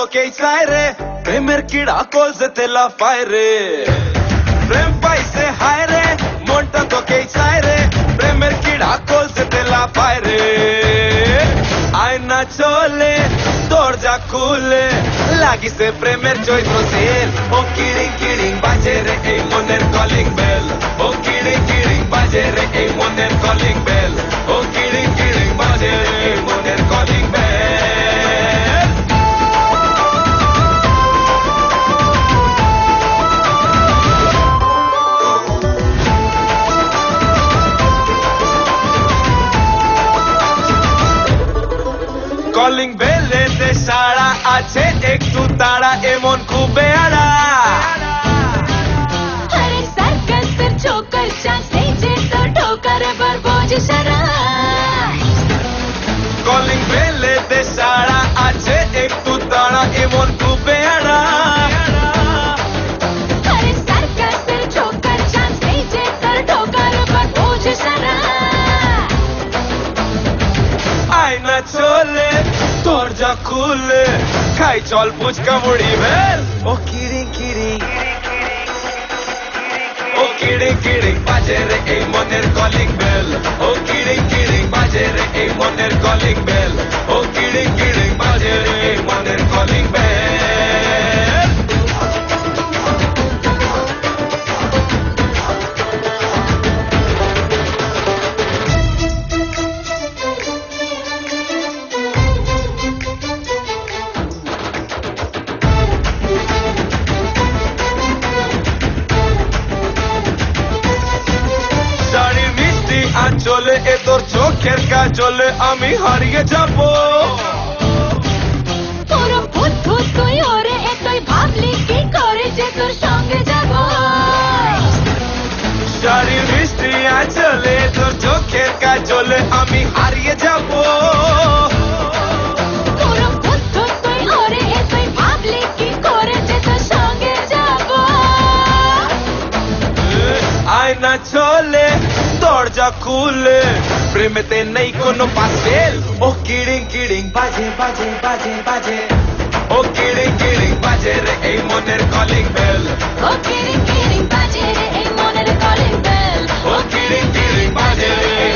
তোকেই চাই রে প্রেমের কিড়া কলজেতে লাফায় রে প্রেম পাইছে হায় রে মনটা তোকেই চাই রে প্রেমের কিড়া কলজেতে লাফায় রে আয়না চলে দরজা খুলে লাগিছে প্রেমের চৈত্র সেল ও কিড়িং কিড়িং বাজে রে এই মনের কলিং বেল ও কিড়িং কিড়িং বাজে রে এই মনের কলিং বেল ও কিড়িং কিড়িং বাজে রে এই মনের কলিং বেল কলিং বেলেতে সাড়া আছে একটু তাড়া এমন খুব বেয়ারা আরে সার্কাসের ছোকর চান্স নেই যে তো ঠোকার এবার বোঝে সারা কলিং বেলেতে সাড়া আছে একটু তাড়া এমন খুব বেয়ারা আরে সার্কাসের ছোকর চান্স নেই যে তোর ঠোকার এবার বোঝে সারা আয়না চলে দরজা খুলে খাই চল ফুচকা মুড়ি বেল ও কিড়িং কিড়িং ও কিড়িং কিড়িং বাজে রে এই মনের কলিং বেল ও কিড়িং কিড়িং বাজে রে এই মনের কলিং বেল ও কিড়িং কিড়িং বাজে রে এই মনের কলিং বেল চলে এ তোর চোখের কাজলে আমি হারিয়ে যাব পুরো বুদ্ধুত তুই ওরে এতই ভাবলি কি করে যে তোর সঙ্গে যাব শাড়ি মিষ্টি আঁচলে তোর চোখের কাজলে আমি হারিয়ে যাব পুরো বুদ্ধুত তুই ওরে এতই ভাবলি কি করে যে তোর সঙ্গে যাব আয়না চলে দরজা খুলে প্রেমেতে নেই কোনো পাসেল ও কিড়িং কিড়িং বাজে বাজে বাজে বাজে ও কিড়িং কিড়িং বাজে রে এই মনের কলিং বেল ও কিরিং কিরিং বাজে রে এই মনের কলিং বেল ও কিড়িং কিড়িং বাজে রে